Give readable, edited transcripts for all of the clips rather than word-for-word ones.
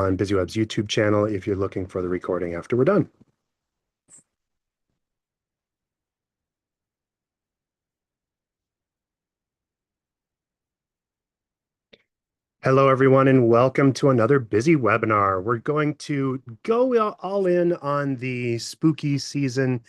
on BusyWeb's YouTube channel if you're looking for the recording after we're done. Hello, everyone, and welcome to another busy webinar. We're going to go all in on the spooky season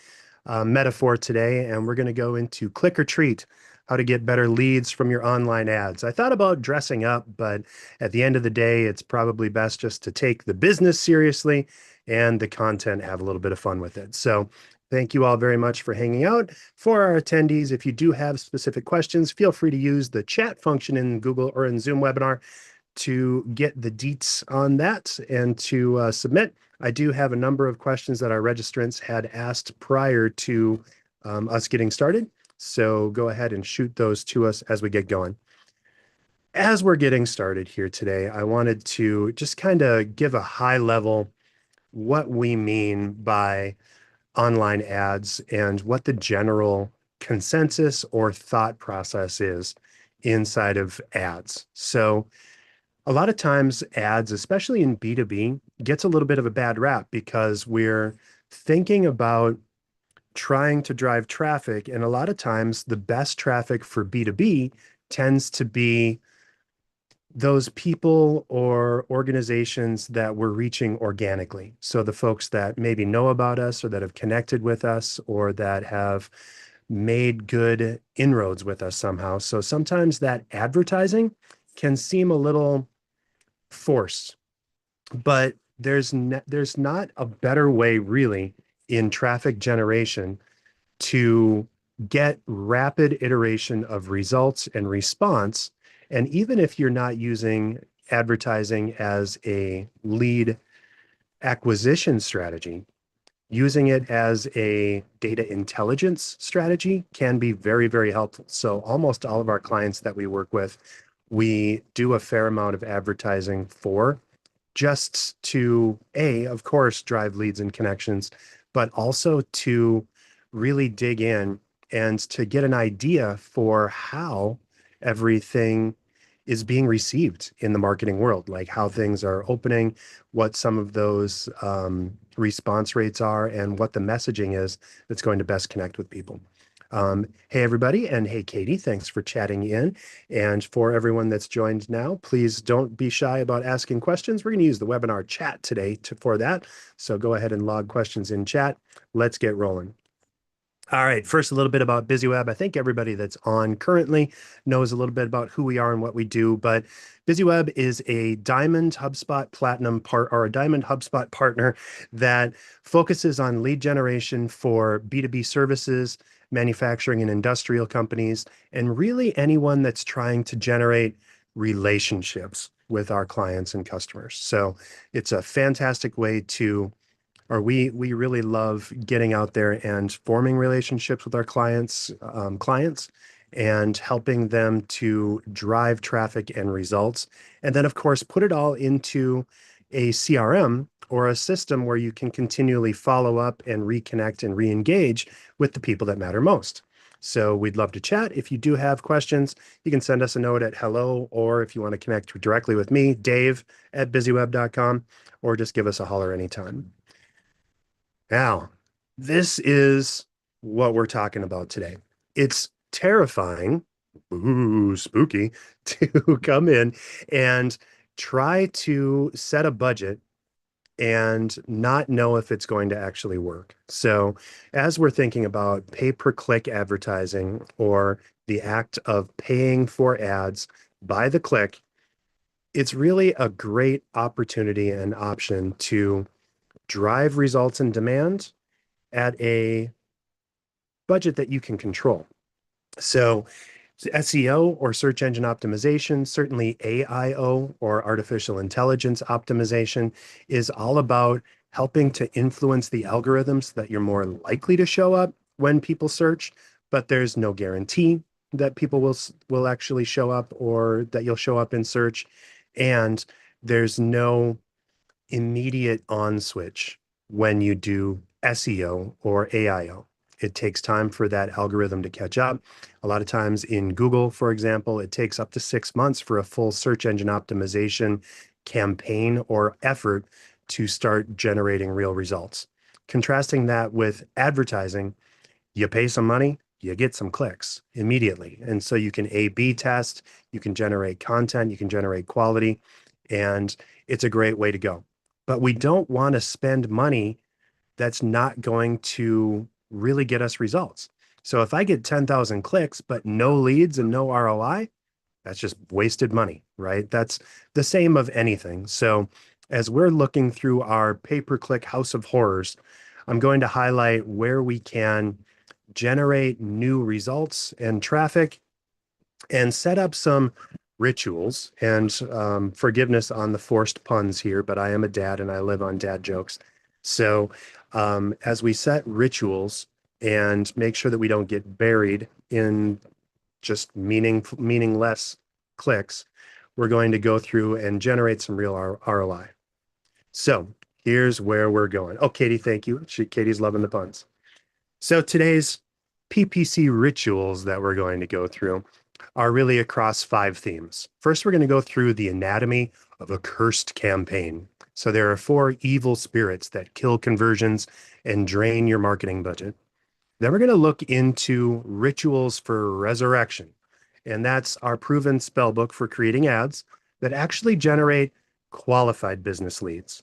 metaphor today, and we're going to go into click or treat, how to get better leads from your online ads. I thought about dressing up, but at the end of the day, it's probably best just to take the business seriously and the content, have a little bit of fun with it. So thank you all very much for hanging out. For our attendees, if you do have specific questions, feel free to use the chat function in Google or in Zoom webinar to get the deets on that and to submit. I do have a number of questions that our registrants had asked prior to us getting started. So go ahead and shoot those to us as we get going. As we're getting started here today, I wanted to just kind of give a high level what we mean by online ads and what the general consensus or thought process is inside of ads. So a lot of times ads, especially in B2B, gets a little bit of a bad rap because we're thinking about trying to drive traffic. And a lot of times the best traffic for B2B tends to be those people or organizations that we're reaching organically. So the folks that maybe know about us or that have connected with us or that have made good inroads with us somehow. So sometimes that advertising can seem a little forced, but there's not a better way really in traffic generation to get rapid iteration of results and response. And even if you're not using advertising as a lead acquisition strategy, using it as a data intelligence strategy can be very, very helpful. So almost all of our clients that we work with, we do a fair amount of advertising for, just to, of course, drive leads and connections, but also to really dig in and to get an idea for how everything is being received in the marketing world, like how things are opening, what some of those response rates are, and what the messaging is that's going to best connect with people. Hey, everybody, and hey, Katie, thanks for chatting in. And for everyone that's joined now, please don't be shy about asking questions. We're going to use the webinar chat today for that. So go ahead and log questions in chat. Let's get rolling. All right, first, a little bit about BusyWeb. I think everybody that's on currently knows a little bit about who we are and what we do, but BusyWeb is a Diamond HubSpot Platinum or a Diamond HubSpot partner that focuses on lead generation for B2B services, manufacturing and industrial companies, and really anyone that's trying to generate relationships with our clients and customers. So it's a fantastic way to we really love getting out there and forming relationships with our clients and helping them to drive traffic and results. And then, of course, put it all into a CRM or a system where you can continually follow up and reconnect and re-engage with the people that matter most. So we'd love to chat. If you do have questions, you can send us a note at hello, or if you want to connect directly with me, Dave@busyweb.com, or just give us a holler anytime. Now, this is what we're talking about today. It's terrifying, ooh, spooky, to come in and try to set a budget and not know if it's going to actually work. So as we're thinking about pay-per-click advertising or the act of paying for ads by the click, it's really a great opportunity and option to drive results and demand at a budget that you can control. So SEO or search engine optimization, certainly AIO or artificial intelligence optimization, is all about helping to influence the algorithms that you're more likely to show up when people search, but there's no guarantee that people will actually show up or that you'll show up in search. And there's no immediate on switch when you do SEO or AIO. It takes time for that algorithm to catch up. A lot of times in Google, for example, it takes up to 6 months for a full search engine optimization campaign or effort to start generating real results. Contrasting that with advertising, you pay some money, you get some clicks immediately. And so you can A/B test, you can generate content, you can generate quality, and it's a great way to go. But we don't want to spend money that's not going to really get us results. So if I get 10,000 clicks, but no leads and no ROI, that's just wasted money, right? That's the same of anything. So as we're looking through our pay-per-click house of horrors, I'm going to highlight where we can generate new results and traffic and set up some rituals. And forgiveness on the forced puns here, but I am a dad and I live on dad jokes. So as we set rituals and make sure that we don't get buried in just meaningless clicks, we're going to go through and generate some real ROI. So here's where we're going. Oh, Katie, thank you. Katie's loving the puns. So today's PPC rituals that we're going to go through are really across 5 themes. First, we're going to go through the anatomy of a cursed campaign. So there are 4 evil spirits that kill conversions and drain your marketing budget. Then we're going to look into rituals for resurrection. And that's our proven spell book for creating ads that actually generate qualified business leads.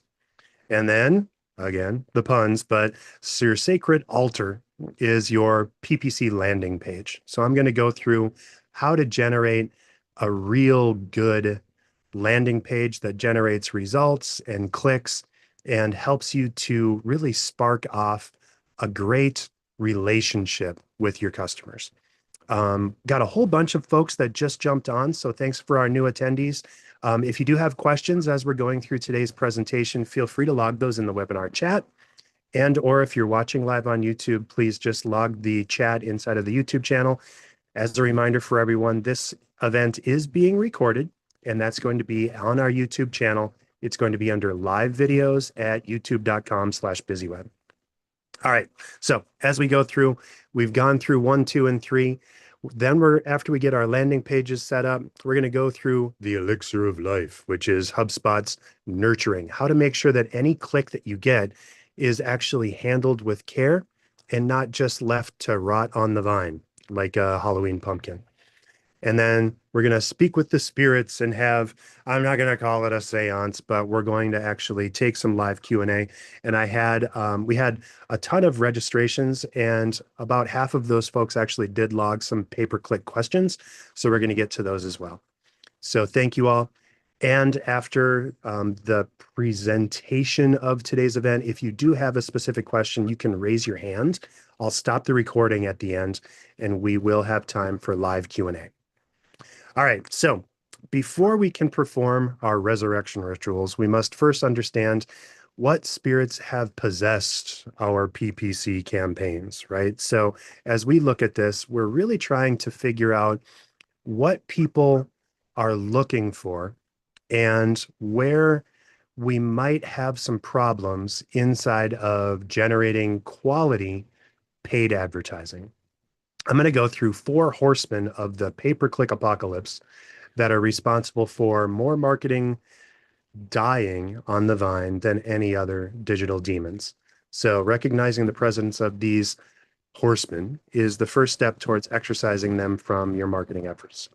And then, again, the puns, but your sacred altar is your PPC landing page. So I'm going to go through how to generate a real good landing page that generates results and clicks and helps you to really spark off a great relationship with your customers. Got a whole bunch of folks that just jumped on, so thanks for our new attendees. If you do have questions as we're going through today's presentation, feel free to log those in the webinar chat. And or if you're watching live on YouTube, please just log the chat inside of the YouTube channel. As a reminder for everyone, this event is being recorded, and that's going to be on our YouTube channel. It's going to be under live videos at youtube.com/busyweb. All right, so as we go through, we've gone through 1, 2, and 3. Then after we get our landing pages set up, we're going to go through the elixir of life, which is HubSpot's nurturing, how to make sure that any click that you get is actually handled with care and not just left to rot on the vine like a Halloween pumpkin. And then we're going to speak with the spirits and have, I'm not going to call it a seance, but we're going to actually take some live Q&A. And we had a ton of registrations, and about half of those folks actually did log some pay-per-click questions. So we're going to get to those as well. So thank you all. And after the presentation of today's event, if you do have a specific question, you can raise your hand. I'll stop the recording at the end, and we will have time for live Q&A. All right, so before we can perform our resurrection rituals, we must first understand what spirits have possessed our PPC campaigns, right? So as we look at this, we're really trying to figure out what people are looking for and where we might have some problems inside of generating quality paid advertising. I'm going to go through 4 horsemen of the pay-per-click apocalypse that are responsible for more marketing dying on the vine than any other digital demons. So recognizing the presence of these horsemen is the first step towards exercising them from your marketing efforts.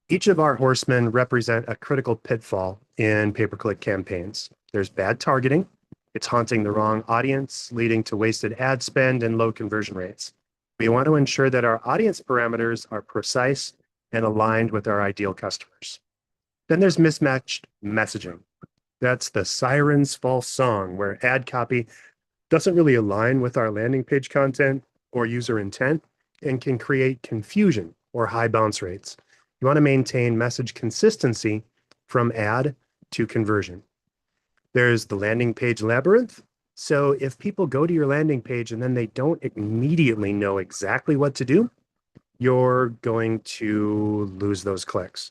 Each of our horsemen represent a critical pitfall in pay-per-click campaigns. There's bad targeting. It's haunting the wrong audience, leading to wasted ad spend and low conversion rates. We want to ensure that our audience parameters are precise and aligned with our ideal customers. Then there's mismatched messaging. That's the siren's false song, where ad copy doesn't really align with our landing page content or user intent and can create confusion or high bounce rates. You want to maintain message consistency from ad to conversion. There's the landing page labyrinth. So if people go to your landing page and then they don't immediately know exactly what to do, you're going to lose those clicks.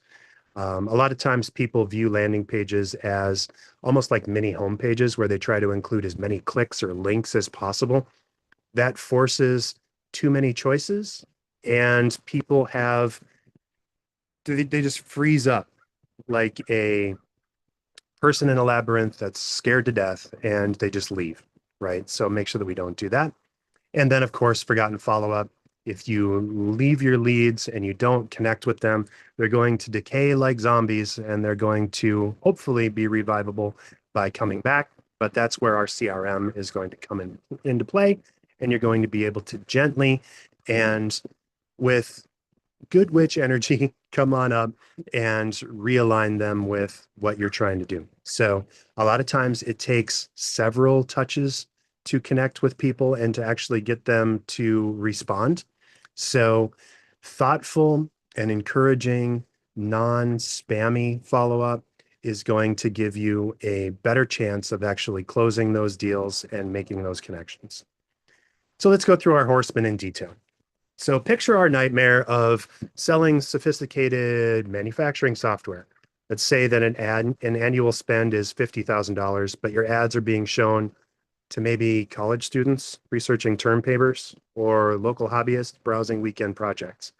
A lot of times people view landing pages as almost like mini home pages where they try to include as many clicks or links as possible. That forces too many choices, and people have they just freeze up like a person in a labyrinth that's scared to death and they just leave, right? So make sure that we don't do that. And then, of course, forgotten follow up. If you leave your leads and you don't connect with them, they're going to decay like zombies and they're going to hopefully be revivable by coming back. But that's where our CRM is going to come into play. And you're going to be able to gently and with good witch energy come on up and realign them with what you're trying to do. So a lot of times it takes several touches to connect with people and to actually get them to respond. So thoughtful and encouraging, non-spammy follow-up is going to give you a better chance of actually closing those deals and making those connections. So let's go through our horsemen in detail. So picture our nightmare of selling sophisticated manufacturing software. Let's say that an annual spend is $50,000, but your ads are being shown to maybe college students researching term papers or local hobbyists browsing weekend projects.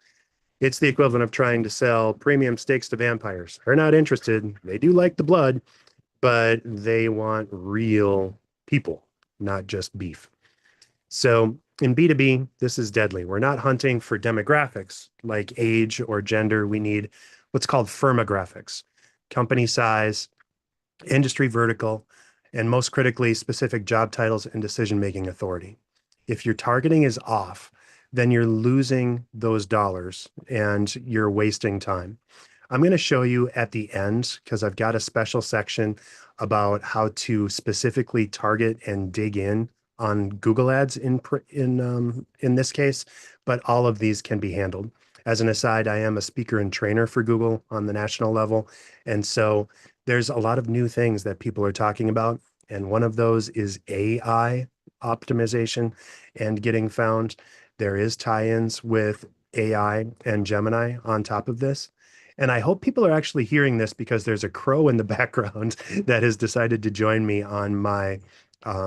It's the equivalent of trying to sell premium steaks to vampires. They're not interested. They do like the blood, but they want real people, not just beef. So in B2B, this is deadly. We're not hunting for demographics like age or gender. We need what's called firmographics, company size, industry vertical, and most critically, specific job titles and decision-making authority. If your targeting is off, then you're losing those dollars and you're wasting time. I'm going to show you at the end because I've got a special section about how to specifically target and dig in on Google Ads in this case, but all of these can be handled. As an aside, I am a speaker and trainer for Google on the national level, and so there's a lot of new things that people are talking about, and one of those is AI optimization and getting found. There is tie-ins with AI and Gemini on top of this. And I hope people are actually hearing this because there's a crow in the background that has decided to join me on my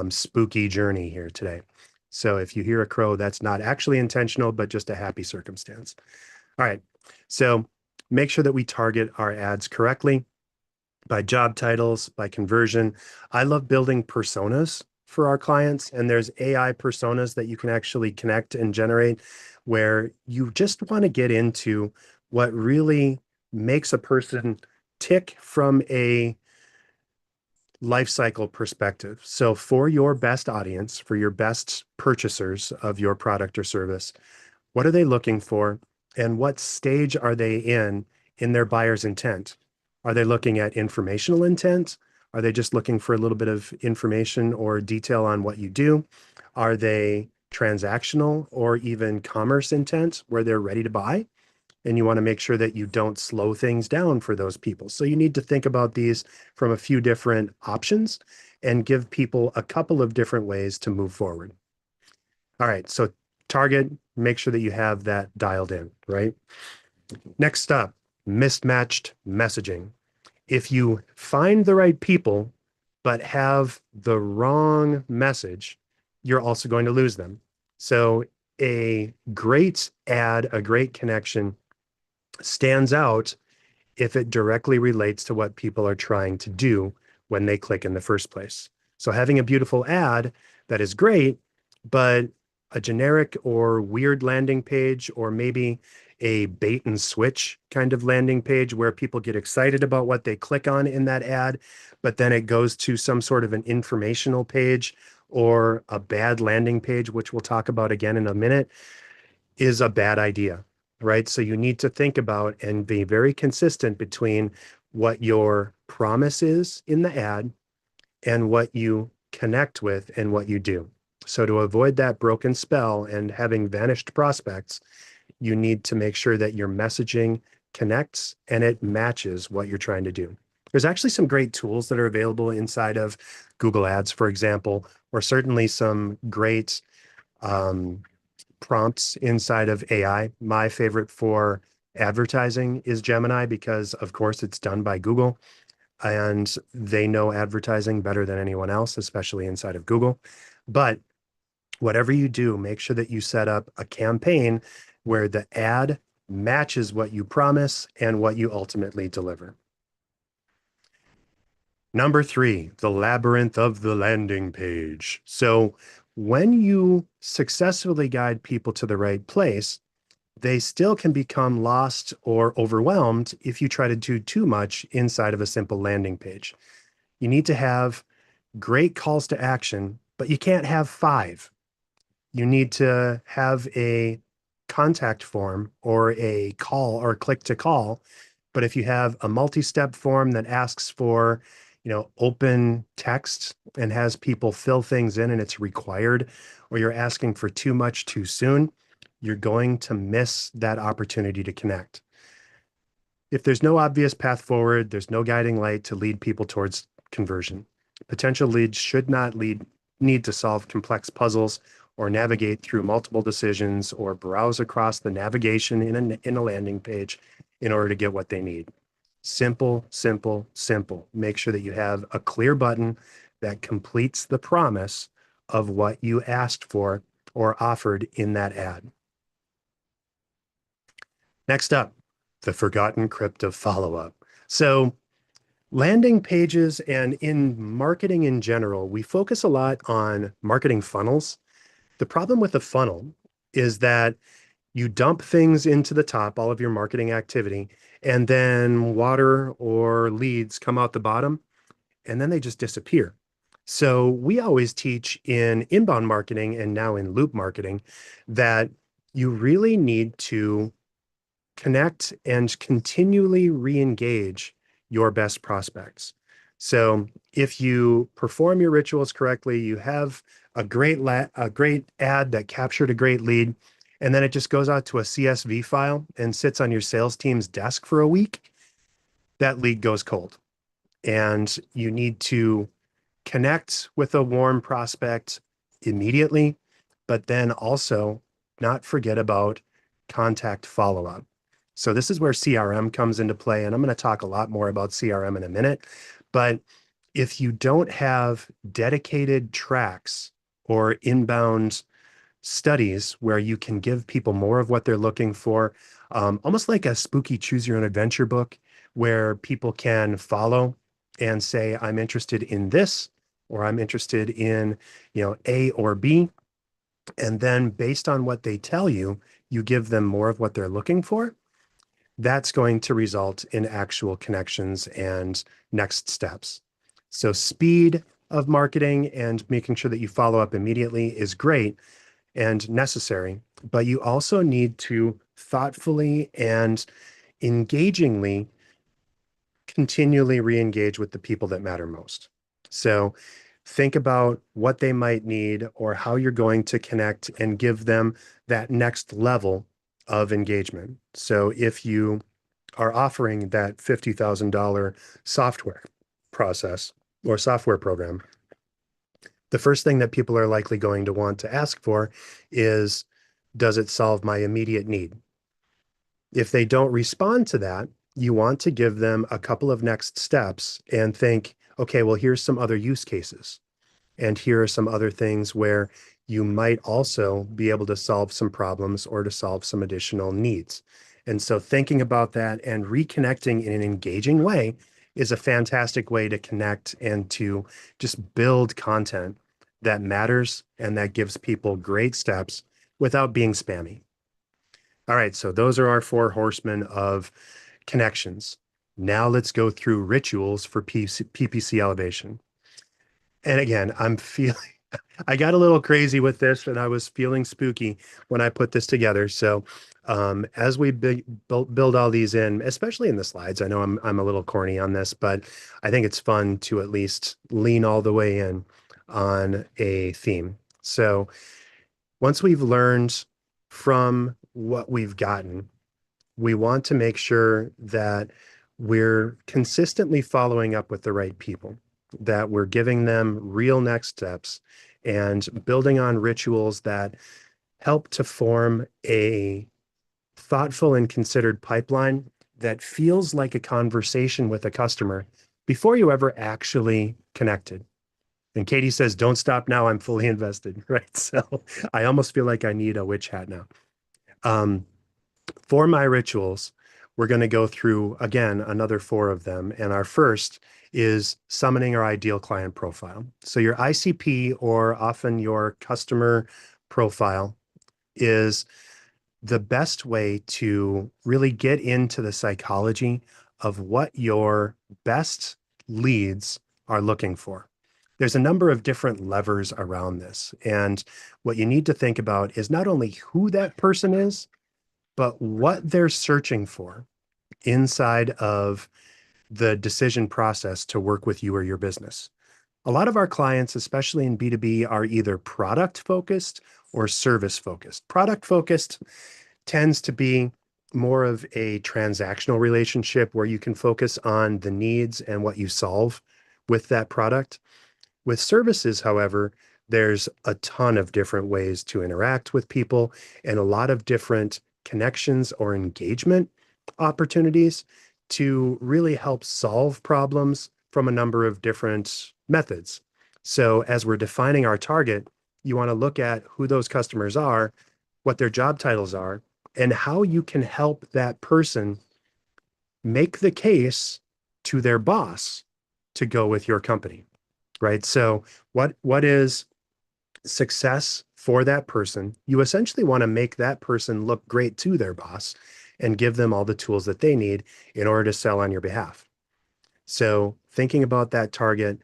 spooky journey here today. So if you hear a crow, that's not actually intentional, but just a happy circumstance. All right. So make sure that we target our ads correctly by job titles, by conversion. I love building personas for our clients, and there's AI personas that you can actually connect and generate where you just want to get into what really makes a person tick from a life cycle perspective. So for your best audience, for your best purchasers of your product or service, what are they looking for and what stage are they in their buyer's intent? Are they looking at informational intent? Are they just looking for a little bit of information or detail on what you do? Are they transactional or even commerce intent where they're ready to buy? And you want to make sure that you don't slow things down for those people. So you need to think about these from a few different options and give people a couple of different ways to move forward. All right, so target, make sure that you have that dialed in, right? Next up, mismatched messaging. If you find the right people, but have the wrong message, you're also going to lose them. So a great ad, a great connection stands out if it directly relates to what people are trying to do when they click in the first place. So having a beautiful ad that is great, but a generic or weird landing page, or maybe a bait and switch kind of landing page where people get excited about what they click on in that ad, but then it goes to some sort of an informational page or a bad landing page, which we'll talk about again in a minute, is a bad idea, right? So you need to think about and be very consistent between what your promise is in the ad and what you connect with and what you do. So to avoid that broken spell and having vanished prospects, you need to make sure that your messaging connects and it matches what you're trying to do. There's actually some great tools that are available inside of Google Ads, for example, or certainly some great prompts inside of AI. My favorite for advertising is Gemini because, of course, it's done by Google and they know advertising better than anyone else, especially inside of Google. But whatever you do, make sure that you set up a campaign where the ad matches what you promise and what you ultimately deliver. Number three, the labyrinth of the landing page. So when you successfully guide people to the right place, they still can become lost or overwhelmed if you try to do too much inside of a simple landing page. You need to have great calls to action, but you can't have five. You need to have a contact form or a call or click to call. But if you have a multi-step form that asks for, open text and has people fill things in and it's required, or you're asking for too much too soon, you're going to miss that opportunity to connect. If there's no obvious path forward, there's no guiding light to lead people towards conversion. Potential leads should not need to solve complex puzzles or navigate through multiple decisions or browse across the navigation in a landing page in order to get what they need. Simple, simple, simple. Make sure that you have a clear button that completes the promise of what you asked for or offered in that ad. Next up, the forgotten crypt of follow-up. So landing pages and in marketing in general, we focus a lot on marketing funnels. The problem with a funnel is that you dump things into the top, all of your marketing activity, and then water or leads come out the bottom, and then they just disappear. So we always teach in inbound marketing and now in loop marketing that you really need to connect and continually re-engage your best prospects. So if you perform your rituals correctly, you have a great ad that captured a great lead, and then it just goes out to a CSV file and sits on your sales team's desk for a week, that lead goes cold. And you need to connect with a warm prospect immediately, but then also not forget about contact follow-up. So this is where CRM comes into play, and I'm going to talk a lot more about CRM in a minute. But if you don't have dedicated tracks or inbound studies where you can give people more of what they're looking for, almost like a spooky choose your own adventure book where people can follow and say, I'm interested in this, or I'm interested in, A or B. And then based on what they tell you, you give them more of what they're looking for. That's going to result in actual connections and next steps. So speed of marketing and making sure that you follow up immediately is great and necessary, but you also need to thoughtfully and engagingly continually re-engage with the people that matter most. So think about what they might need or how you're going to connect and give them that next level of engagement. So if you are offering that $50,000 software process or software program, the first thing that people are likely going to want to ask for is, does it solve my immediate need? If they don't respond to that, you want to give them a couple of next steps and think, okay, well, here's some other use cases. And here are some other things where you might also be able to solve some problems or to solve some additional needs. And so thinking about that and reconnecting in an engaging way is a fantastic way to connect and to just build content that matters and that gives people great steps without being spammy. All right, so those are our four horsemen of connections. Now let's go through rituals for PPC elevation. And again, I got a little crazy with this and I was feeling spooky when I put this together. So as we build all these in, especially in the slides, I know I'm a little corny on this, but I think it's fun to at least lean all the way in on a theme. So once we've learned from what we've gotten, we want to make sure that we're consistently following up with the right people, that we're giving them real next steps and building on rituals that help to form a thoughtful and considered pipeline that feels like a conversation with a customer before you ever actually connected. And Katie says, don't stop now, I'm fully invested, right? So I almost feel like I need a witch hat now. For my rituals, we're going to go through again another four of them. And our first is summoning our ideal client profile. So your ICP, or often your customer profile, is the best way to really get into the psychology of what your best leads are looking for. There's a number of different levers around this. And what you need to think about is not only who that person is, but what they're searching for inside of the decision process to work with you or your business. A lot of our clients, especially in B2B, are either product focused or service focused. Product focused tends to be more of a transactional relationship where you can focus on the needs and what you solve with that product. With services, however, there's a ton of different ways to interact with people and a lot of different connections or engagement opportunities to really help solve problems from a number of different methods. So, as we're defining our target, you want to look at who those customers are, what their job titles are, and how you can help that person make the case to their boss to go with your company, right? So what is success for that person? You essentially want to make that person look great to their boss and give them all the tools that they need in order to sell on your behalf. So thinking about that target,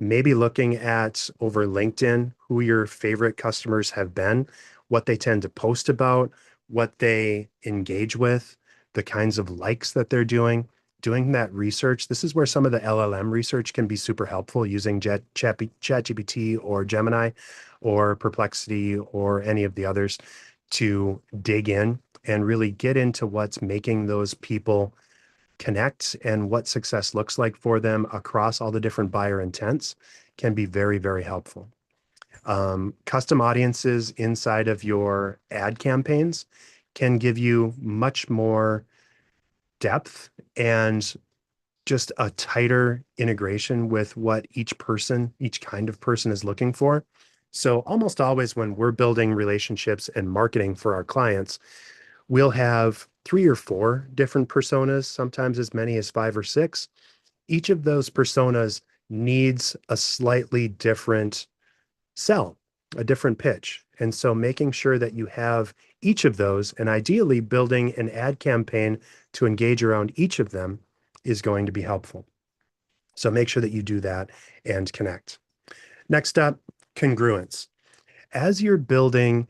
maybe looking at over LinkedIn who your favorite customers have been, what they tend to post about, what they engage with, the kinds of likes that they're doing that research. This is where some of the LLM research can be super helpful using ChatGPT or Gemini or Perplexity or any of the others to dig in and really get into what's making those people connect and what success looks like for them across all the different buyer intents can be very, very helpful. Custom audiences inside of your ad campaigns can give you much more depth and just a tighter integration with what each person, each kind of person is looking for. So almost always when we're building relationships and marketing for our clients, we'll have three or four different personas, sometimes as many as five or six. Each of those personas needs a slightly different sell, a different pitch. And so making sure that you have each of those and ideally building an ad campaign to engage around each of them is going to be helpful. So make sure that you do that and connect. Next up, congruence. As you're building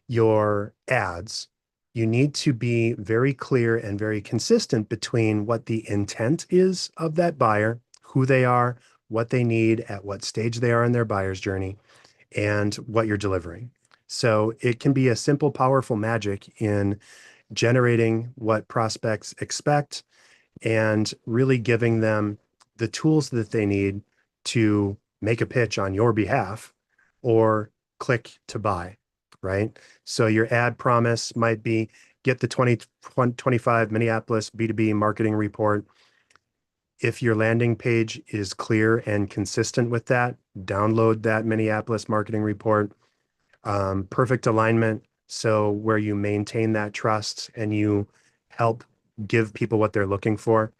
your ads, you need to be very clear and very consistent between what the intent is of that buyer, who they are, what they need, at what stage they are in their buyer's journey, and what you're delivering. So it can be a simple, powerful magic in generating what prospects expect and really giving them the tools that they need to make a pitch on your behalf or click to buy, right? So your ad promise might be get the 2025 Minneapolis B2B marketing report. If your landing page is clear and consistent with that, download that Minneapolis marketing report. Perfect alignment. So where you maintain that trust and you help give people what they're looking for.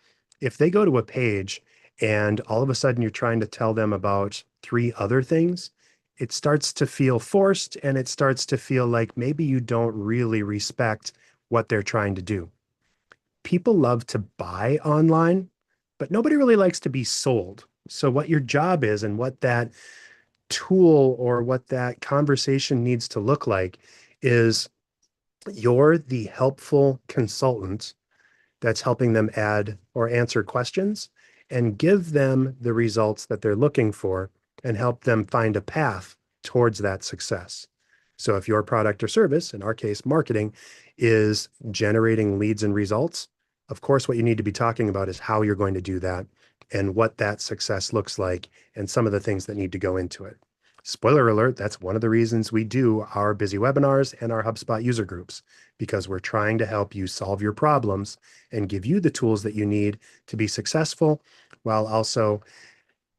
If they go to a page and all of a sudden you're trying to tell them about three other things, it starts to feel forced and it starts to feel like maybe you don't really respect what they're trying to do. People love to buy online, but nobody really likes to be sold. So what your job is and what that tool or what that conversation needs to look like is you're the helpful consultant that's helping them add or answer questions and give them the results that they're looking for and help them find a path towards that success. So if your product or service, in our case, marketing, is generating leads and results, of course, what you need to be talking about is how you're going to do that and what that success looks like and some of the things that need to go into it. Spoiler alert, that's one of the reasons we do our busy webinars and our HubSpot user groups, because we're trying to help you solve your problems and give you the tools that you need to be successful, while also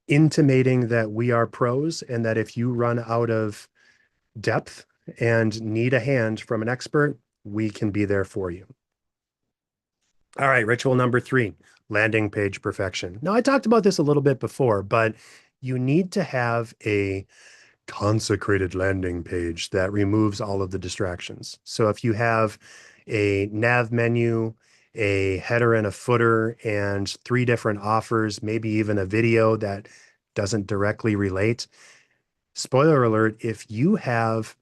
intimating that we are pros and that if you run out of depth and need a hand from an expert, we can be there for you. All right, ritual number 3, landing page perfection. Now, I talked about this a little bit before, but you need to have a consecrated landing page that removes all of the distractions. So if you have a nav menu, a header and a footer, and 3 different offers, maybe even a video that doesn't directly relate, spoiler alert, if you have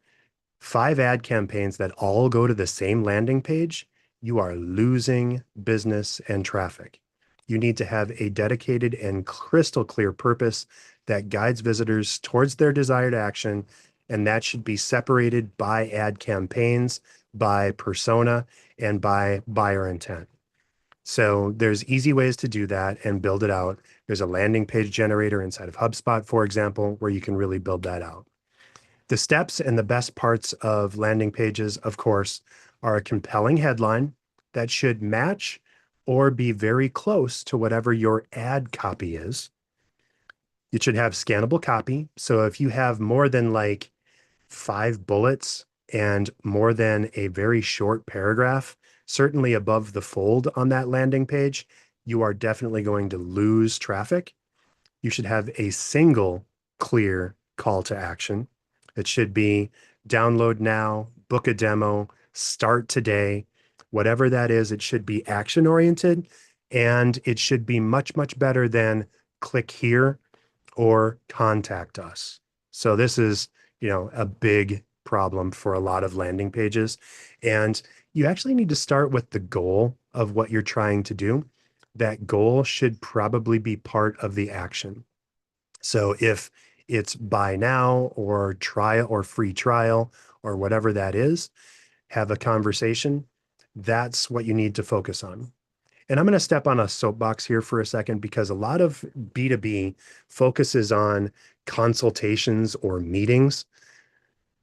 5 ad campaigns that all go to the same landing page, you are losing business and traffic. You need to have a dedicated and crystal clear purpose that guides visitors towards their desired action, and that should be separated by ad campaigns, by persona, and by buyer intent. So there's easy ways to do that and build it out. There's a landing page generator inside of HubSpot, for example, where you can really build that out. The steps and the best parts of landing pages, of course, are a compelling headline that should match or be very close to whatever your ad copy is. It should have scannable copy. So if you have more than like 5 bullets and more than a very short paragraph, certainly above the fold on that landing page, you are definitely going to lose traffic. You should have a single clear call to action. It should be download now, book a demo, start today, whatever that is. It should be action oriented, and it should be much, much better than click here or contact us. So this is, a big problem for a lot of landing pages. And you actually need to start with the goal of what you're trying to do. That goal should probably be part of the action. So if it's buy now or trial or free trial or whatever that is, have a conversation. That's what you need to focus on. And I'm going to step on a soapbox here for a second because a lot of B2B focuses on consultations or meetings.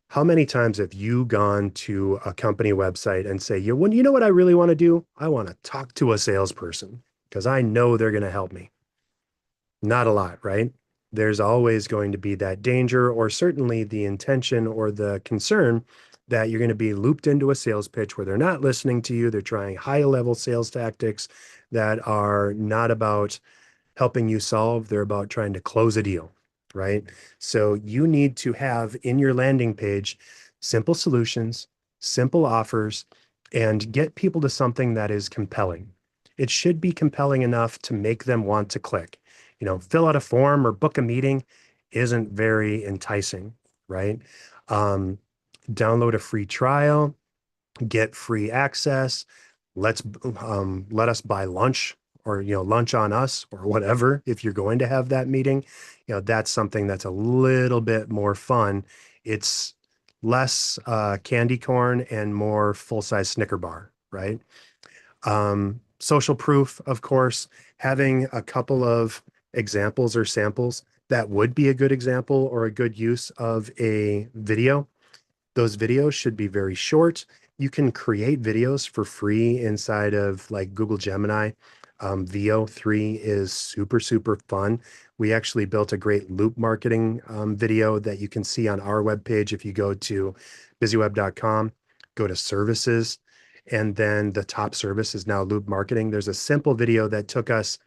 How many times have you gone to a company website and say, you know what I really want to do? I want to talk to a salesperson because I know they're going to help me. Not a lot, right? There's always going to be that danger, or certainly the intention or the concern that you're going to be looped into a sales pitch where they're not listening to you. They're trying high level sales tactics that are not about helping you solve, they're about trying to close a deal, right? So you need to have in your landing page simple solutions, simple offers, and get people to something that is compelling. It should be compelling enough to make them want to click. Fill out a form or book a meeting isn't very enticing, right? Um, Download a free trial, get free access. Let us buy lunch, or lunch on us, or whatever. If you're going to have that meeting, that's something that's a little bit more fun. It's less candy corn and more full-size Snicker bar, right? Social proof, of course, having a couple of examples or samples that would be a good example or a good use of a video. Those videos should be very short. You can create videos for free inside of like Google Gemini. Veo 3 is super, super fun. We actually built a great loop marketing video that you can see on our webpage. If you go to busyweb.com, go to services, and then the top service is now loop marketing. There's a simple video that took us,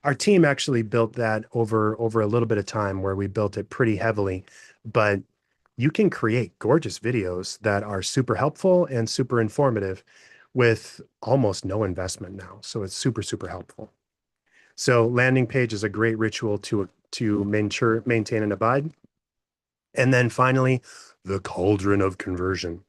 our team actually built that over a little bit of time where we built it pretty heavily, but you can create gorgeous videos that are super helpful and super informative with almost no investment now. So it's super, super helpful. So landing page is a great ritual to maintain and abide. And then finally, the cauldron of conversion.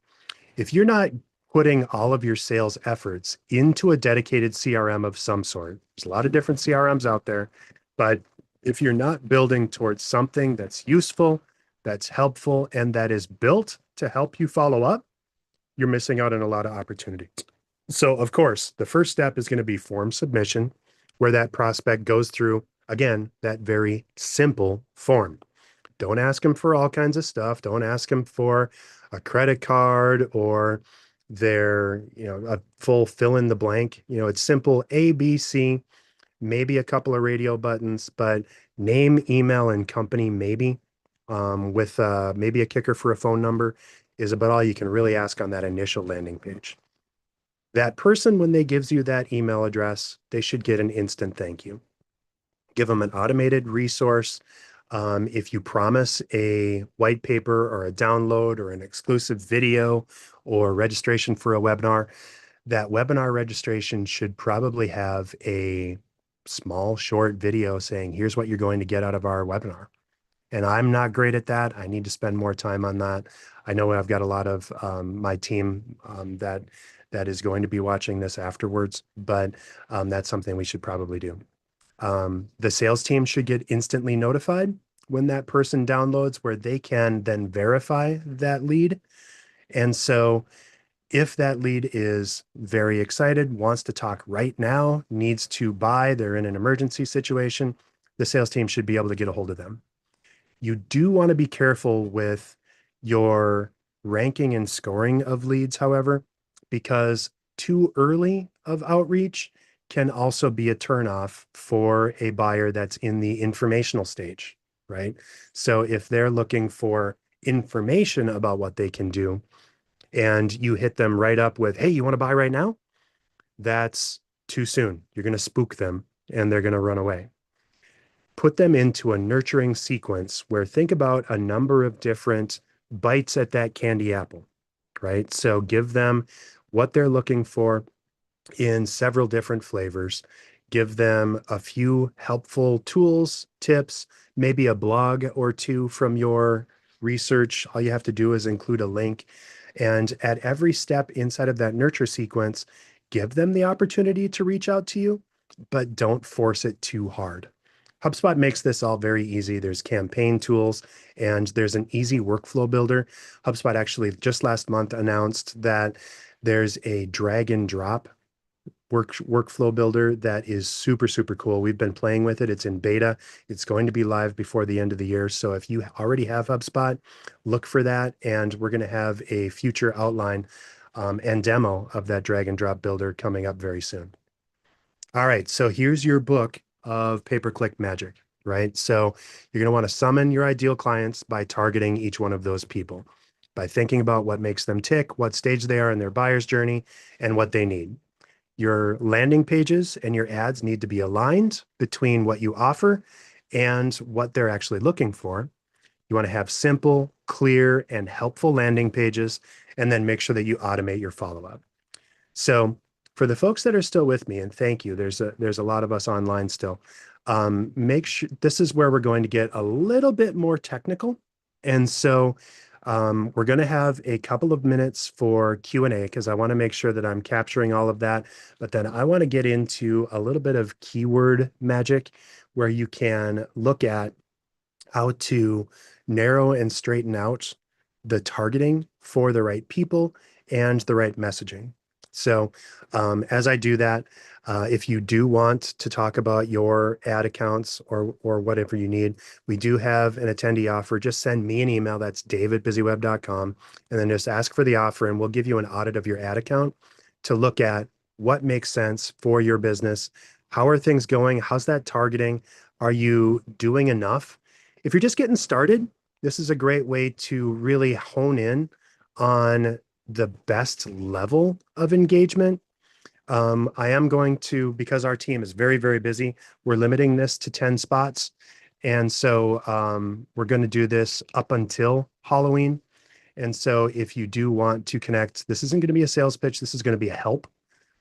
If you're not putting all of your sales efforts into a dedicated CRM of some sort, there's a lot of different CRMs out there, but if you're not building towards something that's useful, that's helpful, and that is built to help you follow up, you're missing out on a lot of opportunity. So, of course, the first step is going to be form submission, where that prospect goes through, again, that very simple form. Don't ask them for all kinds of stuff. Don't ask them for a credit card or their, a full fill in the blank. It's simple A, B, C, maybe a couple of radio buttons, but name, email, and company, maybe with maybe a kicker for a phone number. is about all you can really ask on that initial landing page. That person, when they gives you that email address, they should get an instant thank you. Give them an automated resource. If you promise a white paper or a download or an exclusive video or registration for a webinar, that webinar registration should probably have a small, short video saying, here's what you're going to get out of our webinar. And I'm not great at that. I need to spend more time on that. I know I've got a lot of my team that is going to be watching this afterwards, but that's something we should probably do. The sales team should get instantly notified when that person downloads, where they can then verify that lead. And so if that lead is very excited, wants to talk right now, needs to buy, they're in an emergency situation, the sales team should be able to get a hold of them. You do want to be careful with your ranking and scoring of leads, however, because too early of outreach can also be a turnoff for a buyer that's in the informational stage, right? So if they're looking for information about what they can do and you hit them right up with, hey, you want to buy right now? That's too soon. You're going to spook them and they're going to run away. Put them into a nurturing sequence where think about a number of different bites at that candy apple, right? So give them what they're looking for in several different flavors. Give them a few helpful tools, tips, maybe a blog or two from your research. All you have to do is include a link. And at every step inside of that nurture sequence, give them the opportunity to reach out to you, but don't force it too hard. HubSpot makes this all very easy. There's campaign tools and there's an easy workflow builder. HubSpot actually just last month announced that there's a drag and drop workflow builder that is super, super cool. We've been playing with it. It's in beta. It's going to be live before the end of the year. So if you already have HubSpot, look for that. And we're going to have a future outline and demo of that drag and drop builder coming up very soon. All right, so here's your book of pay-per-click magic, right? So you're going to want to summon your ideal clients by targeting each one of those people, by thinking about what makes them tick, what stage they are in their buyer's journey, and what they need. Your landing pages and your ads need to be aligned between what you offer and what they're actually looking for. You want to have simple, clear, and helpful landing pages, and then make sure that you automate your follow-up. So for the folks that are still with me, and thank you, there's a lot of us online still. Make sure this is where we're going to get a little bit more technical. And so we're going to have a couple of minutes for Q&A because I want to make sure that I'm capturing all of that. But then I want to get into a little bit of keyword magic where you can look at how to narrow and straighten out the targeting for the right people and the right messaging. So as I do that, if you do want to talk about your ad accounts or whatever you need, we do have an attendee offer. Just send me an email. That's dave@busyweb.com. And then just ask for the offer and we'll give you an audit of your ad account to look at what makes sense for your business. How are things going? How's that targeting? Are you doing enough? If you're just getting started, this is a great way to really hone in on the best level of engagement. I am going to, because our team is very, very busy, we're limiting this to 10 spots. And so we're going to do this up until Halloween. And so if you do want to connect, this isn't going to be a sales pitch. This is going to be a help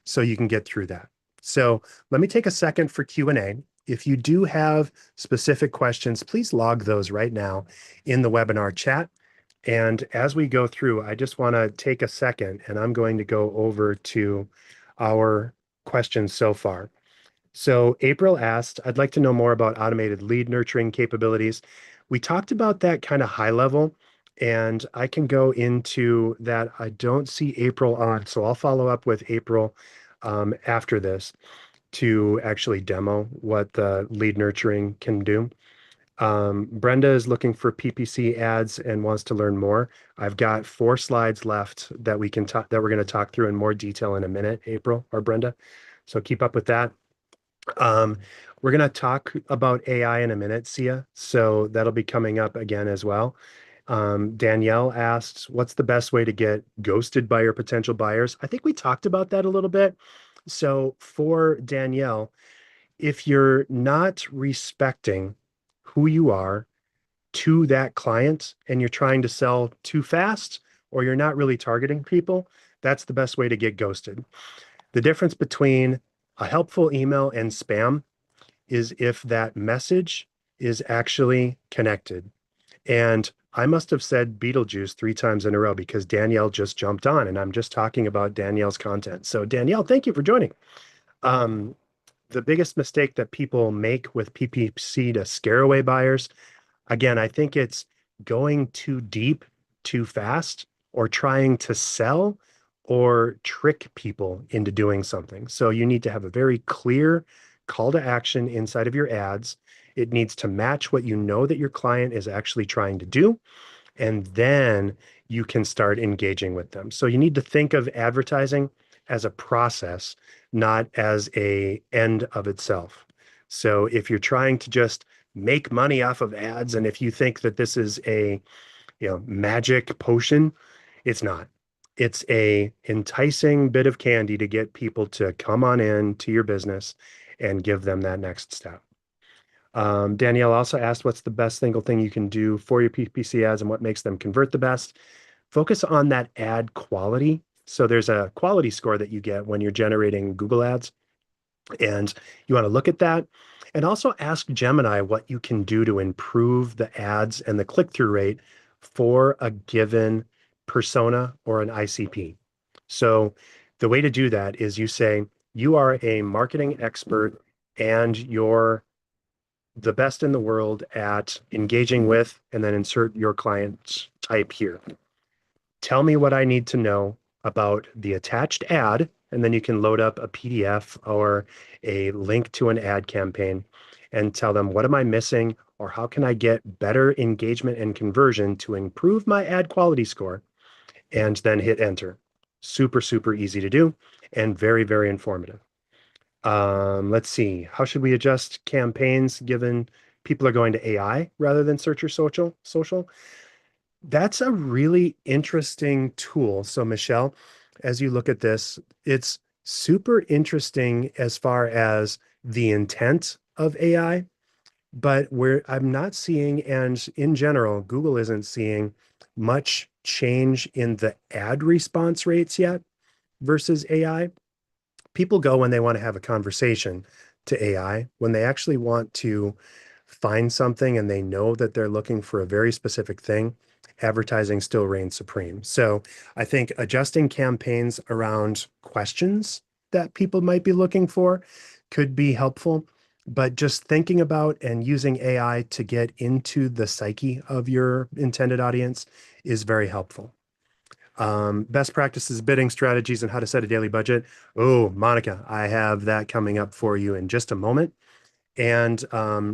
so you can get through that. So let me take a second for Q&A. If you do have specific questions, please log those right now in the webinar chat. And as we go through, I just want to take a second and I'm going to go over to our questions so far. So April asked, I'd like to know more about automated lead nurturing capabilities. We talked about that kind of high level, and I can go into that. I don't see April on, so I'll follow up with April after this to actually demo what the lead nurturing can do. Brenda is looking for PPC ads and wants to learn more. I've got 4 slides left that we can talk that we're going to talk through in more detail in a minute, April or Brenda. So keep up with that. We're going to talk about AI in a minute, Sia. So that'll be coming up again as well. Danielle asks, what's the best way to get ghosted by your potential buyers? I think we talked about that a little bit. So for Danielle, if you're not respecting who you are to that client and you're trying to sell too fast or you're not really targeting people, that's the best way to get ghosted. The difference between a helpful email and spam is if that message is actually connected. And I must have said Beetlejuice 3 times in a row because Danielle just jumped on and I'm just talking about Danielle's content. So, Danielle, thank you for joining. Um, the biggest mistake that people make with PPC to scare away buyers, again, I think it's going too deep too fast or trying to sell or trick people into doing something. So you need to have a very clear call to action inside of your ads. It needs to match what you know that your client is actually trying to do. And then you can start engaging with them. So you need to think of advertising as a process, not as a end of itself. So if you're trying to just make money off of ads, and if you think that this is a magic potion, it's not. It's a enticing bit of candy to get people to come on in to your business and give them that next step. Danielle also asked, what's the best single thing you can do for your PPC ads and what makes them convert the best? Focus on that ad quality. So there's a quality score that you get when you're generating Google ads, and you want to look at that. And also ask Gemini what you can do to improve the ads and the click-through rate for a given persona or an ICP. So the way to do that is you say, you are a marketing expert and you're the best in the world at engaging with, and then insert your client's type here. Tell me what I need to know about the attached ad, and then you can load up a PDF or a link to an ad campaign and tell them, what am I missing, or how can I get better engagement and conversion to improve my ad quality score? And then hit enter. Super, super easy to do and very, very informative. Let's see. How should we adjust campaigns given people are going to AI rather than search or social? That's a really interesting tool. So, Michelle, as you look at this, it's super interesting as far as the intent of AI, but where I'm not seeing, and in general, Google isn't seeing much change in the ad response rates yet versus AI. People go when they want to have a conversation to AI. When they actually want to find something and they know that they're looking for a very specific thing, advertising still reigns supreme. So I think adjusting campaigns around questions that people might be looking for could be helpful. But just thinking about and using AI to get into the psyche of your intended audience is very helpful. Best practices, bidding strategies, and how to set a daily budget. Oh, Monica, I have that coming up for you in just a moment. And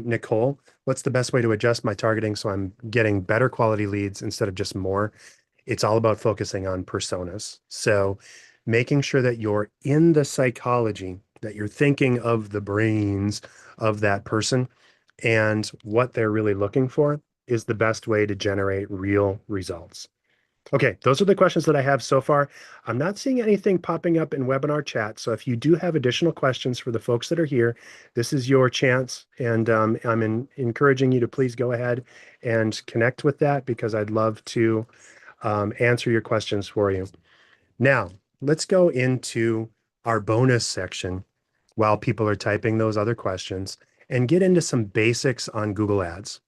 Nicole, what's the best way to adjust my targeting so I'm getting better quality leads instead of just more? It's all about focusing on personas. So making sure that you're in the psychology, that you're thinking of the brains of that person and what they're really looking for is the best way to generate real results. Okay, those are the questions that I have so far. I'm not seeing anything popping up in webinar chat. So if you do have additional questions for the folks that are here, this is your chance. And encouraging you to please go ahead and connect with that because I'd love to answer your questions for you. Now, let's go into our bonus section while people are typing those other questions and get into some basics on Google Ads.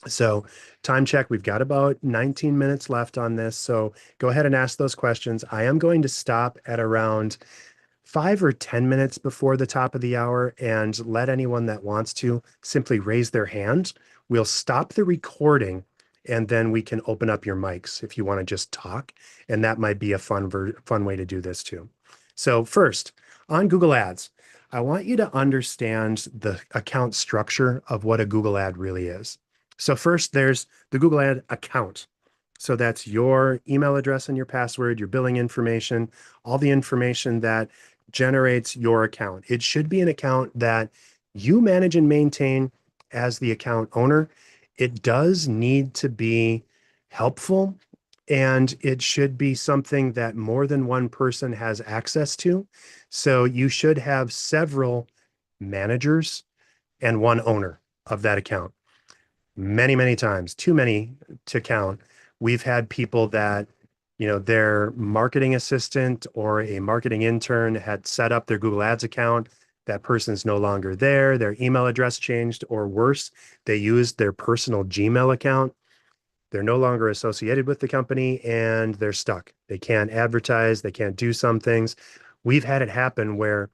So time check, we've got about 19 minutes left on this. So go ahead and ask those questions. I am going to stop at around 5 or 10 minutes before the top of the hour and let anyone that wants to simply raise their hand. We'll stop the recording and then we can open up your mics if you want to just talk. And that might be a fun way to do this too. So first, on Google Ads, I want you to understand the account structure of what a Google ad really is. So first, there's the Google Ad account. So that's your email address and your password, your billing information, all the information that generates your account. It should be an account that you manage and maintain as the account owner. It does need to be helpful, and it should be something that more than one person has access to. So you should have several managers and one owner of that account. Many, many times, too many to count. We've had people that, their marketing assistant or a marketing intern had set up their Google Ads account. That person's no longer there. Their email address changed, or worse, they used their personal Gmail account. They're no longer associated with the company and they're stuck. They can't advertise, they can't do some things. We've had it happen where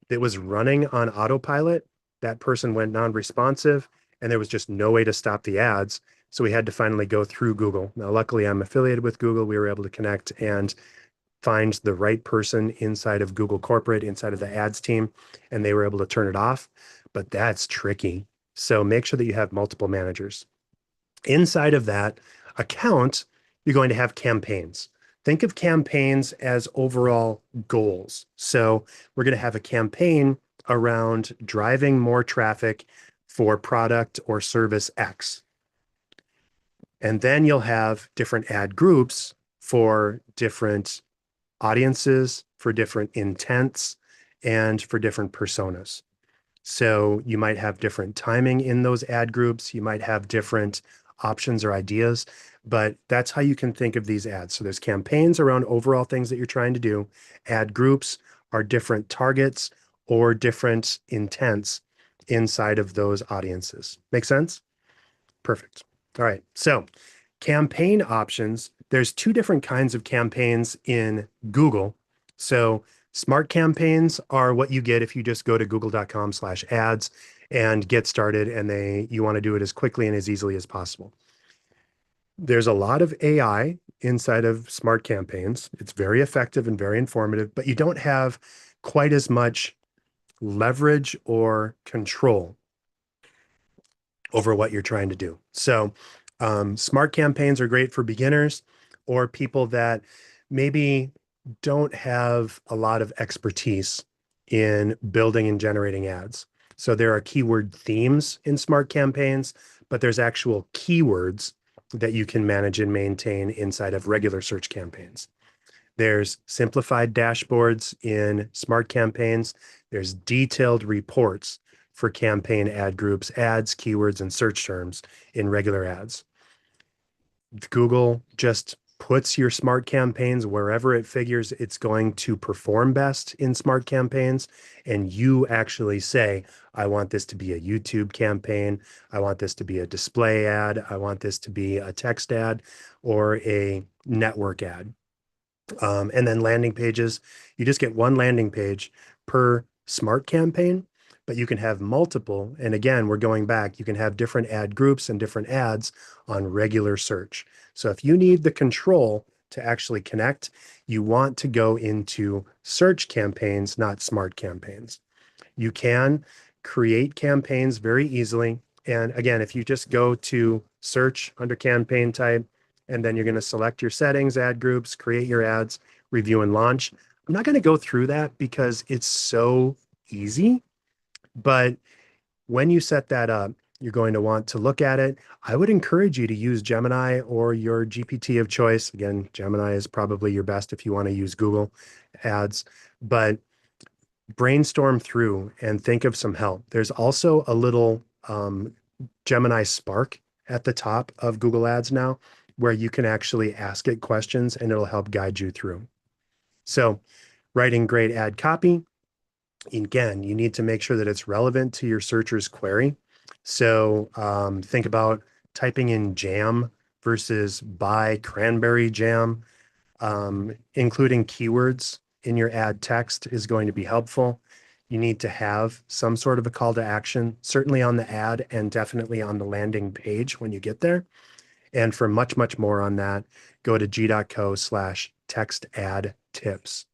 it was running on autopilot. That person went non-responsive and there was just no way to stop the ads. So we had to finally go through Google. Now, luckily, I'm affiliated with Google. We were able to connect and find the right person inside of Google Corporate, inside of the ads team, and they were able to turn it off. But that's tricky. So make sure that you have multiple managers. Inside of that account, you're going to have campaigns. Think of campaigns as overall goals. So we're going to have a campaign around driving more traffic for product or service X. And then you'll have different ad groups for different audiences, for different intents, and for different personas. So you might have different timing in those ad groups. You might have different options or ideas, but that's how you can think of these ads. So there's campaigns around overall things that you're trying to do. Ad groups are different targets or different intents inside of those audiences. Make sense? Perfect. All right. So campaign options, there's two different kinds of campaigns in Google. So smart campaigns are what you get if you just go to google.com/ads and get started, and you want to do it as quickly and as easily as possible. There's a lot of AI inside of smart campaigns. It's very effective and very informative, but you don't have quite as much leverage or control over what you're trying to do. So smart campaigns are great for beginners or people that maybe don't have a lot of expertise in building and generating ads. So there are keyword themes in smart campaigns, but there's actual keywords that you can manage and maintain inside of regular search campaigns. There's simplified dashboards in smart campaigns. There's detailed reports for campaign ad groups, ads, keywords, and search terms in regular ads. Google just puts your smart campaigns wherever it figures it's going to perform best in smart campaigns. And you actually say, I want this to be a YouTube campaign. I want this to be a display ad. I want this to be a text ad or a network ad. And then landing pages, you just get one landing page per smart campaign, but you can have multiple. And again, we're going back, you can have different ad groups and different ads on regular search. So if you need the control to actually connect, you want to go into search campaigns, not smart campaigns. You can create campaigns very easily. And again, if you just go to search under campaign type, and then you're going to select your settings, ad groups, create your ads, review and launch. I'm not going to go through that because it's so easy, but when you set that up, you're going to want to look at it. I would encourage you to use Gemini or your GPT of choice. Again, Gemini is probably your best if you want to use Google Ads, but brainstorm through and think of some help. There's also a little Gemini Spark at the top of Google Ads now, where you can actually ask it questions and it'll help guide you through. So writing great ad copy, again, you need to make sure that it's relevant to your searcher's query. So think about typing in jam versus buy cranberry jam. Including keywords in your ad text is going to be helpful. You need to have some sort of a call to action, certainly on the ad and definitely on the landing page when you get there. And for much, much more on that, go to g.co/text ad tips.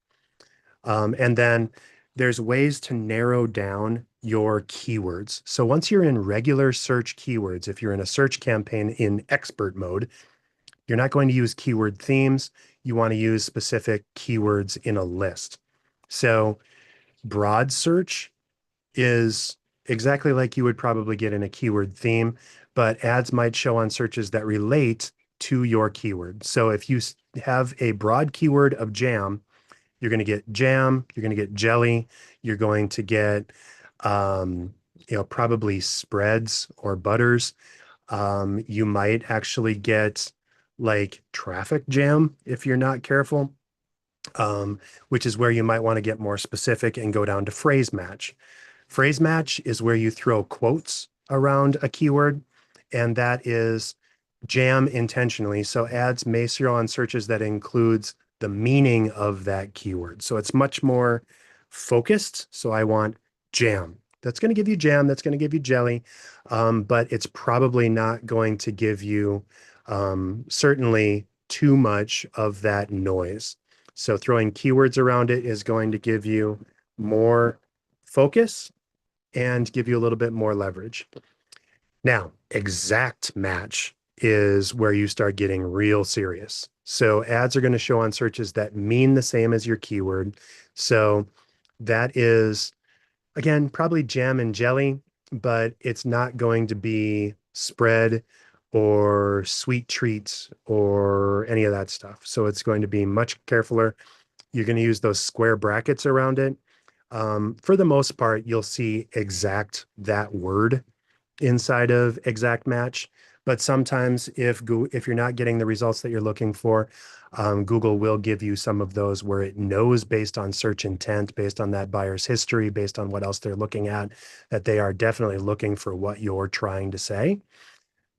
And then there's ways to narrow down your keywords. So once you're in regular search keywords, if you're in a search campaign in expert mode, you're not going to use keyword themes. You want to use specific keywords in a list. So broad search is exactly like you would probably get in a keyword theme, but ads might show on searches that relate to your keyword. So if you have a broad keyword of jam, you're going to get jam, you're going to get jelly, you're going to get, probably spreads or butters. You might actually get like traffic jam if you're not careful, which is where you might want to get more specific and go down to phrase match. Phrase match is where you throw quotes around a keyword, and that is jam intentionally. So ads may show on searches that includes the meaning of that keyword. So it's much more focused. So I want jam. That's going to give you jam. That's going to give you jelly, but it's probably not going to give you certainly too much of that noise. So throwing keywords around it is going to give you more focus and give you a little bit more leverage. Now, exact match is where you start getting real serious. So ads are going to show on searches that mean the same as your keyword. So that is, again, probably jam and jelly, but it's not going to be spread or sweet treats or any of that stuff. So it's going to be much carefuler. You're going to use those square brackets around it. For the most part, you'll see exact that word inside of exact match. But sometimes if you're not getting the results that you're looking for, Google will give you some of those where it knows based on search intent, based on that buyer's history, based on what else they're looking at, that they are definitely looking for what you're trying to say.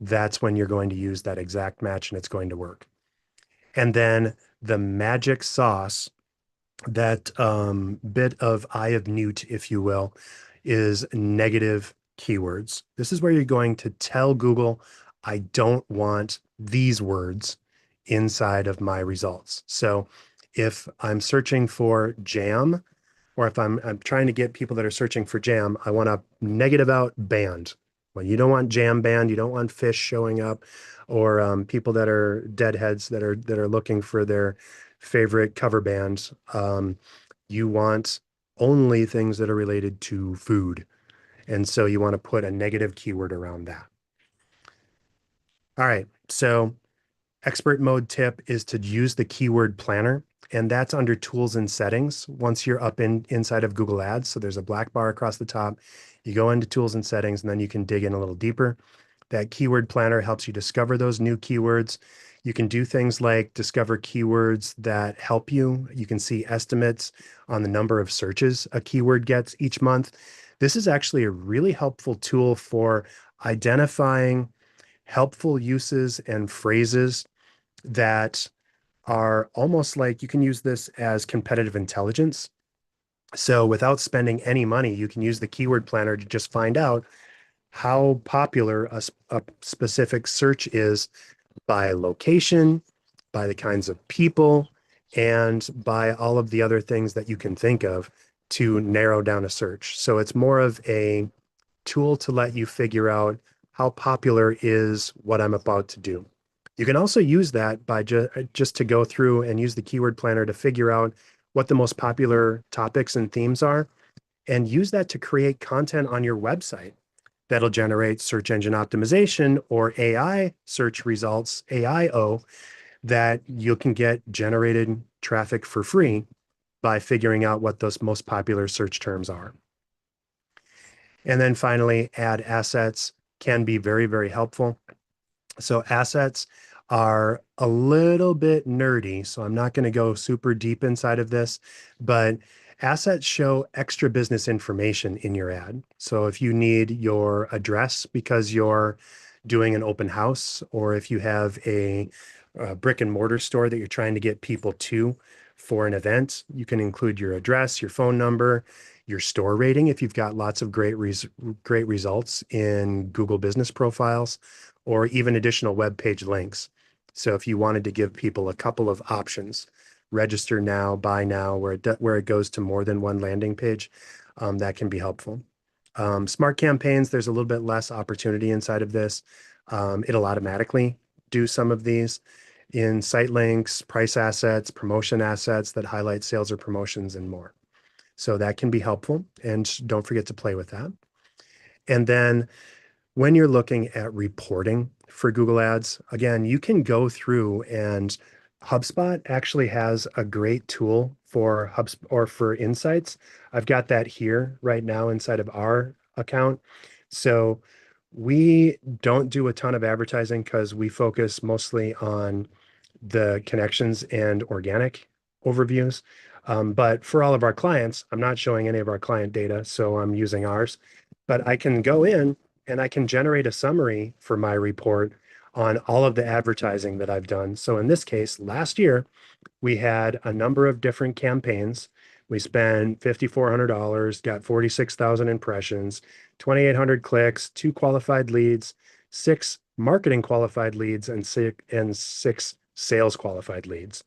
That's when you're going to use that exact match and it's going to work. And then the magic sauce, that bit of eye of newt, if you will, is negative keywords. This is where you're going to tell Google, I don't want these words inside of my results. So if I'm searching for jam, or if I'm trying to get people that are searching for jam, I want to negative out band. Well, you don't want jam band, you don't want fish showing up, or people that are deadheads that are looking for their favorite cover bands. You want only things that are related to food. And so you want to put a negative keyword around that. All right. So expert mode tip is to use the keyword planner, and that's under tools and settings. Once you're up inside of Google Ads, so there's a black bar across the top, you go into tools and settings, and then you can dig in a little deeper. That keyword planner helps you discover those new keywords. You can do things like discover keywords that help you. You can see estimates on the number of searches a keyword gets each month. This is actually a really helpful tool for identifying helpful uses and phrases that are almost like you can use this as competitive intelligence. So without spending any money, you can use the keyword planner to just find out how popular a specific search is by location, by the kinds of people, and by all of the other things that you can think of to narrow down a search. So it's more of a tool to let you figure out how popular is what I'm about to do. You can also use that by just to go through and use the keyword planner to figure out what the most popular topics and themes are, and use that to create content on your website that'll generate search engine optimization or AI search results, AIO, that you can get generated traffic for free by figuring out what those most popular search terms are. And then finally, ad assets can be very, very helpful. So assets are a little bit nerdy, so I'm not going to go super deep inside of this, but assets show extra business information in your ad. So if you need your address because you're doing an open house, or if you have a brick and mortar store that you're trying to get people to for an event, you can include your address, your phone number, your store rating if you've got lots of great results in Google business profiles, or even additional web page links. So if you wanted to give people a couple of options, register now, buy now, where it goes to more than one landing page, that can be helpful. Smart campaigns, there's a little bit less opportunity inside of this. It'll automatically do some of these in site links, price assets, promotion assets that highlight sales or promotions, and more. So that can be helpful, and don't forget to play with that. And then when you're looking at reporting for Google Ads, again, you can go through and HubSpot actually has a great tool for HubSpot or for insights. I've got that here right now inside of our account. So we don't do a ton of advertising because we focus mostly on the connections and organic overviews. But for all of our clients, I'm not showing any of our client data, so I'm using ours. But I can go in and I can generate a summary for my report on all of the advertising that I've done. So in this case, last year, we had a number of different campaigns. We spent $5,400, got 46,000 impressions, 2,800 clicks, 2 qualified leads, 6 marketing qualified leads, and six sales qualified leads.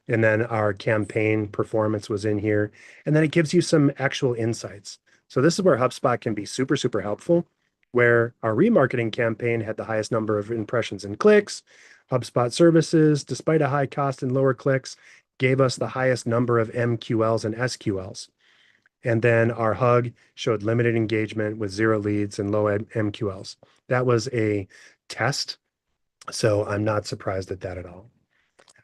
And then our campaign performance was in here. And then it gives you some actual insights. So this is where HubSpot can be super, super helpful, where our remarketing campaign had the highest number of impressions and clicks. HubSpot services, despite a high cost and lower clicks, gave us the highest number of MQLs and SQLs. And then our hug showed limited engagement with 0 leads and low MQLs. That was a test. So I'm not surprised at that at all.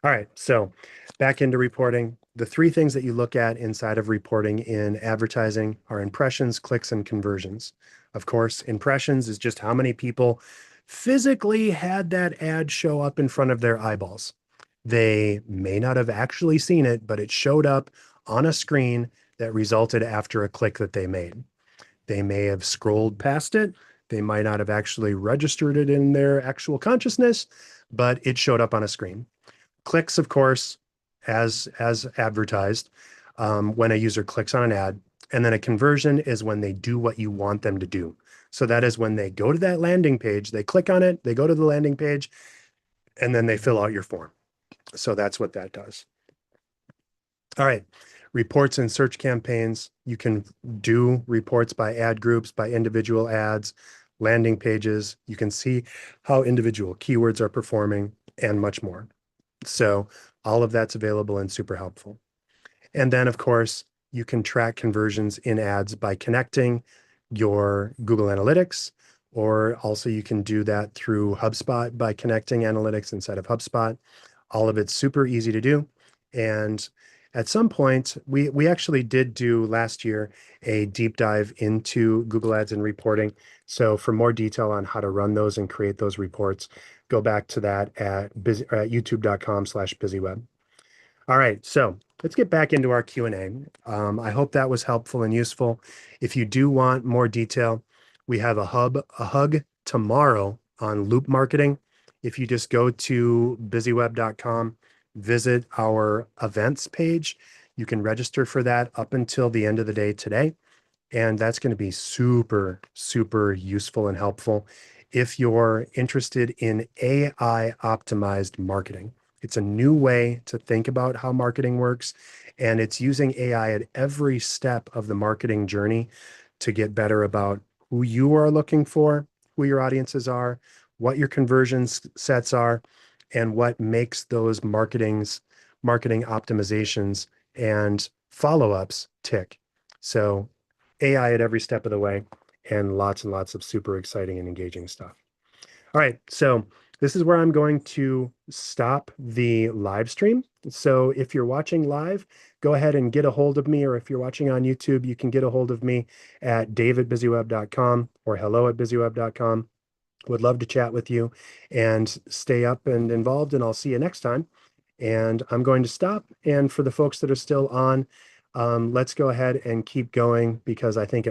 All right, so back into reporting. The 3 things that you look at inside of reporting in advertising are impressions, clicks, and conversions. Of course, impressions is just how many people physically had that ad show up in front of their eyeballs. They may not have actually seen it, but it showed up on a screen that resulted after a click that they made. They may have scrolled past it. They might not have actually registered it in their actual consciousness, but it showed up on a screen. Clicks, of course, as advertised, when a user clicks on an ad. And then a conversion is when they do what you want them to do. So that is when they go to that landing page, they click on it, they go to the landing page, and then they fill out your form. So that's what that does. All right. Reports and search campaigns. You can do reports by ad groups, by individual ads, landing pages. You can see how individual keywords are performing and much more. So all of that's available and super helpful. And then, of course, you can track conversions in ads by connecting your Google Analytics, or also you can do that through HubSpot by connecting analytics inside of HubSpot. All of it's super easy to do. And at some point, we actually did do last year a deep dive into Google Ads and reporting. So for more detail on how to run those and create those reports, go back to that at youtube.com/busyweb. All right, so let's get back into our Q&A. I hope that was helpful and useful. If you do want more detail, we have a hug tomorrow on loop marketing. If you just go to busyweb.com, visit our events page, you can register for that up until the end of the day today. And that's going to be super, super useful and helpful if you're interested in AI optimized marketing. It's a new way to think about how marketing works, and it's using AI at every step of the marketing journey to get better about who you are looking for, who your audiences are, what your conversion sets are, and what makes those marketing optimizations and follow-ups tick. So AI at every step of the way, and lots of super exciting and engaging stuff. All right, so this is where I'm going to stop the live stream. So if you're watching live, go ahead and get a hold of me, or if you're watching on YouTube, you can get a hold of me at dave@busyweb.com or hello@busyweb.com. Would love to chat with you and stay up and involved, and I'll see you next time. And I'm going to stop. And for the folks that are still on, let's go ahead and keep going because I think